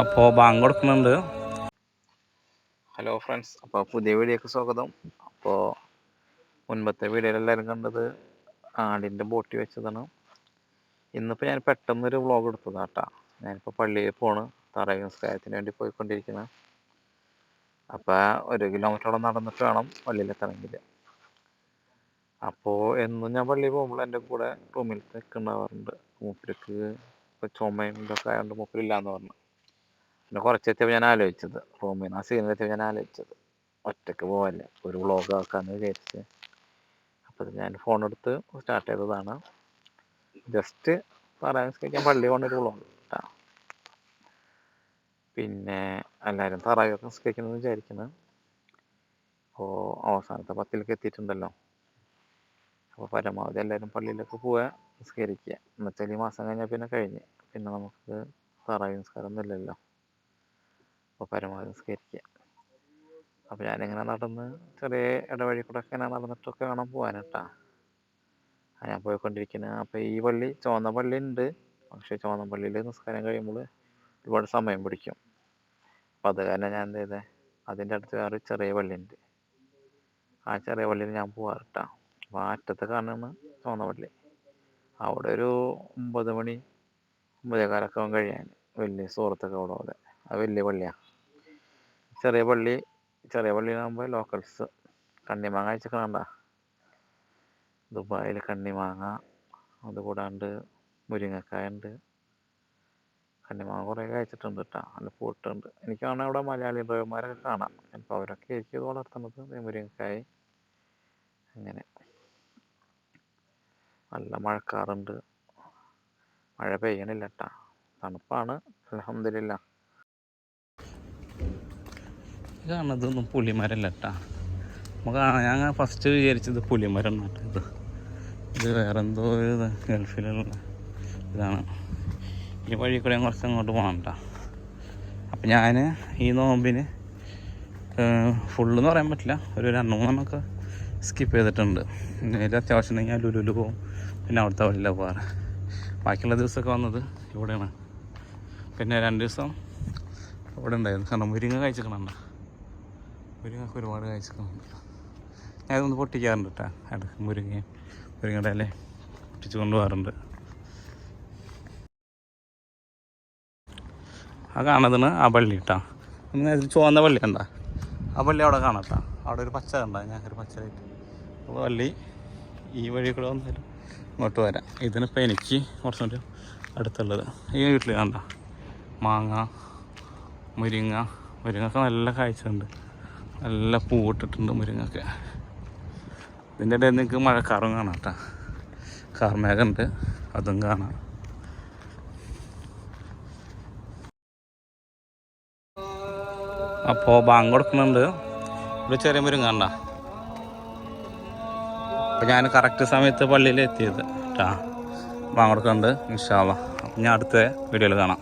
അപ്പോൾ ബാങ്ക് കൊടുക്കുന്നുണ്ട്. Hello friends, അപ്പോൾ പുതിയ വീഡിയോക്ക് സ്വാഗതം. അപ്പോൾ മുൻപത്തെ വീഡിയോയിൽ എല്ലാവരും കണ്ടത് ആടിൻ്റെ ബോട്ടി വെച്ചതാണ്. ഇന്നിപ്പോൾ ഞാൻ പെട്ടെന്നൊരു വ്ളോഗ് എടുത്തതാണ് കേട്ടോ. ഞാനിപ്പോൾ പള്ളിയിൽ പോണ്, തറവി നിസ്കാരത്തിന് വേണ്ടി പോയിക്കൊണ്ടിരിക്കുന്നത്. അപ്പോൾ 1 കിലോമീറ്ററോളം നടന്നിട്ട് വേണം പള്ളിയിലെത്തണമെങ്കിൽ. അപ്പോൾ എന്നും ഞാൻ പള്ളിയിൽ പോകുമ്പോൾ എൻ്റെ കൂടെ റൂമിൽ നിൽക്കുന്നുണ്ടാവാറുണ്ട്. മൂപ്പർക്ക് ഇപ്പോൾ ചുമയും ഇതൊക്കെ ആയതുകൊണ്ട് മൂപ്പരില്ലാന്ന് പറഞ്ഞു. പിന്നെ കുറച്ചെത്തിയപ്പോൾ ഞാൻ ആലോചിച്ചത്, റൂമിൽ നിന്ന് ആ സീനിലെത്തിയപ്പോൾ ഞാൻ ആലോചിച്ചത് ഒറ്റയ്ക്ക് പോകല്ലേ, ഒരു വ്ളോഗ് ആക്കാമെന്ന് വിചാരിച്ച്. അപ്പോൾ ഞാൻ ഫോൺ എടുത്ത് സ്റ്റാർട്ട് ചെയ്തതാണ്. ജസ്റ്റ് പറയാൻ പള്ളി കൊണ്ടൊരു വ്ളോഗ് കേട്ടോ. പിന്നെ എല്ലാവരും തറാവിയൊക്കെ നിസ്കരിക്കണമെന്ന് വിചാരിക്കുന്നത്. അപ്പോൾ അവസാനത്തെ 10ലേക്ക് എത്തിയിട്ടുണ്ടല്ലോ. അപ്പോൾ പരമാവധി എല്ലാവരും പള്ളിയിലേക്ക് പോവുക, നിസ്കരിക്കുക. എന്നുവെച്ചാൽ ഈ മാസം കഴിഞ്ഞാൽ പിന്നെ കഴിഞ്ഞ്, പിന്നെ നമുക്ക് തറാവി നിസ്കാരമൊന്നും ഇല്ലല്ലോ. അപ്പോൾ പരമാവധി നിസ്കരിക്കുക. അപ്പോൾ ഞാനിങ്ങനെ നടന്ന് ചെറിയ ഇടവഴി കൂടെ ഒക്കെ ഇങ്ങനെ നടന്നിട്ടൊക്കെ വേണം പോകാൻ കേട്ടോ. ഞാൻ പോയിക്കൊണ്ടിരിക്കുന്നത്. അപ്പോൾ ഈ പള്ളി ചുവന്ന പള്ളി ഉണ്ട്, പക്ഷേ ചുവന്ന പള്ളിയിൽ നിസ്കാരം കഴിയുമ്പോൾ ഒരുപാട് സമയം പിടിക്കും. അപ്പോൾ അത് കാരണം ഞാൻ എന്ത് ചെയ്തേ, അതിൻ്റെ അടുത്ത് വേറെ ചെറിയ പള്ളിയുണ്ട്, ആ ചെറിയ പള്ളിയിൽ ഞാൻ പോകാറ് കേട്ടോ. അപ്പോൾ ആ അറ്റത്ത് കാണുന്ന ചുവന്ന പള്ളി, അവിടെ ഒരു 9 മണി 9:15 ആവും കഴിയാൻ. വലിയ സുഹൃത്തൊക്കെ അവിടെ പോലെ, അത് വലിയ പള്ളിയാണ്. ചെറിയ പള്ളിയിലാകുമ്പോൾ ലോക്കൽസ് കണ്ണിമാങ്ങ കഴിച്ചിട്ടുണ്ട. ദുബായിൽ കണ്ണിമാങ്ങ, അതുകൂടാണ്ട് മുരിങ്ങക്കായ ഉണ്ട്. കണ്ണിമാങ്ങ കുറേ കഴിച്ചിട്ടുണ്ട് കേട്ടോ, നല്ല പൂട്ടുണ്ട്. എനിക്ക് കാണാൻ അവിടെ മലയാളി ഡ്രൈവർമാരൊക്കെ കാണാം. ചിലപ്പോൾ അവരൊക്കെ ആയിരിക്കും ഇത് വളർത്തുന്നത്. മുരിങ്ങക്കായ അങ്ങനെ നല്ല മഴക്കാറുണ്ട്, മഴ പെയ്യണില്ല കേട്ടോ, തണുപ്പാണ്. അൽഹംദുലില്ലാ. കാണുന്നതൊന്നും പുളിമരമല്ല കേട്ടോ. നമുക്ക് ഞാൻ ഫസ്റ്റ് വിചാരിച്ചത് പുളിമരം നട്ടത്, ഇത് വേറെ എന്തോ ഒരു ഗൾഫിലുള്ള ഇതാണ്. ഈ വഴി കൂടെ കുറച്ച് അങ്ങോട്ട് പോകണം കേട്ടോ. അപ്പം ഞാൻ ഈ നോമ്പിന് ഫുള്ളെന്ന് പറയാൻ പറ്റില്ല, ഒരു 2-3 സ്കിപ്പ് ചെയ്തിട്ടുണ്ട്. ഇതിൽ അത്യാവശ്യം ഉണ്ടെങ്കിൽ ഞാൻ ലുലുലു പോകും, പിന്നെ അവിടുത്തെ വഴിയിലാണ് പോകാറ്. ബാക്കിയുള്ള ദിവസമൊക്കെ വന്നത് ഇവിടെയാണ്. പിന്നെ 2 ദിവസം ഇവിടെ ഉണ്ടായിരുന്നു. കാരണം മുരിങ്ങ കഴിച്ചിക്കണുണ്ട്, മുരിങ്ങയൊക്കെ ഒരുപാട് കഴിച്ചിട്ടുണ്ട്. ഞാനതൊന്ന് പൊട്ടിക്കാറുണ്ട് കേട്ടോ, ഇടയ്ക്ക് മുരിങ്ങയുടെ ഇല പൊട്ടിച്ച് കൊണ്ടുപോകാറുണ്ട്. ആ കാണുന്നതാണ് ആ പള്ളി കേട്ടോ. ഇങ്ങനെ ചുവന്ന പള്ളി കണ്ട, ആ പള്ളി അവിടെ കാണാം കേട്ടോ. അവിടെ ഒരു പച്ച കണ്ട, ഞങ്ങൾക്കൊരു പച്ച ലൈറ്റ്. അപ്പോൾ പള്ളി ഈ വഴി കൂടെ വന്നാലും ഇങ്ങോട്ട് വരാം. ഇതിനിപ്പോൾ എനിക്ക് കുറച്ചുകൂടി അടുത്തുള്ളത് ഈ വീട്ടിൽ കണ്ട മാങ്ങ, മുരിങ്ങൊക്കെ നല്ല കാഴ്ചയുണ്ട്, നല്ല പൂവിട്ടിട്ടുണ്ട് മുരിങ്ങൊക്കെ. ഇതിൻ്റെ ഇടയിൽ നിങ്ങൾക്ക് മഴക്കാറും കാണാം കേട്ടോ, കാർമേഘമുണ്ട്, അതും കാണാം. അപ്പോൾ ബാങ്ക് കൊടുക്കുന്നുണ്ട്. ഇവിടെ ചെറിയ മുരിങ്ങ കണ്ട. അപ്പോൾ ഞാൻ കറക്റ്റ് സമയത്ത് പള്ളിയിൽ എത്തിയത് കേട്ടോ. ബാങ്ക് കൊടുക്കുന്നുണ്ട് ഇൻഷാ അല്ലാഹ്. അപ്പം ഞാൻ അടുത്ത വീഡിയോയിൽ കാണാം.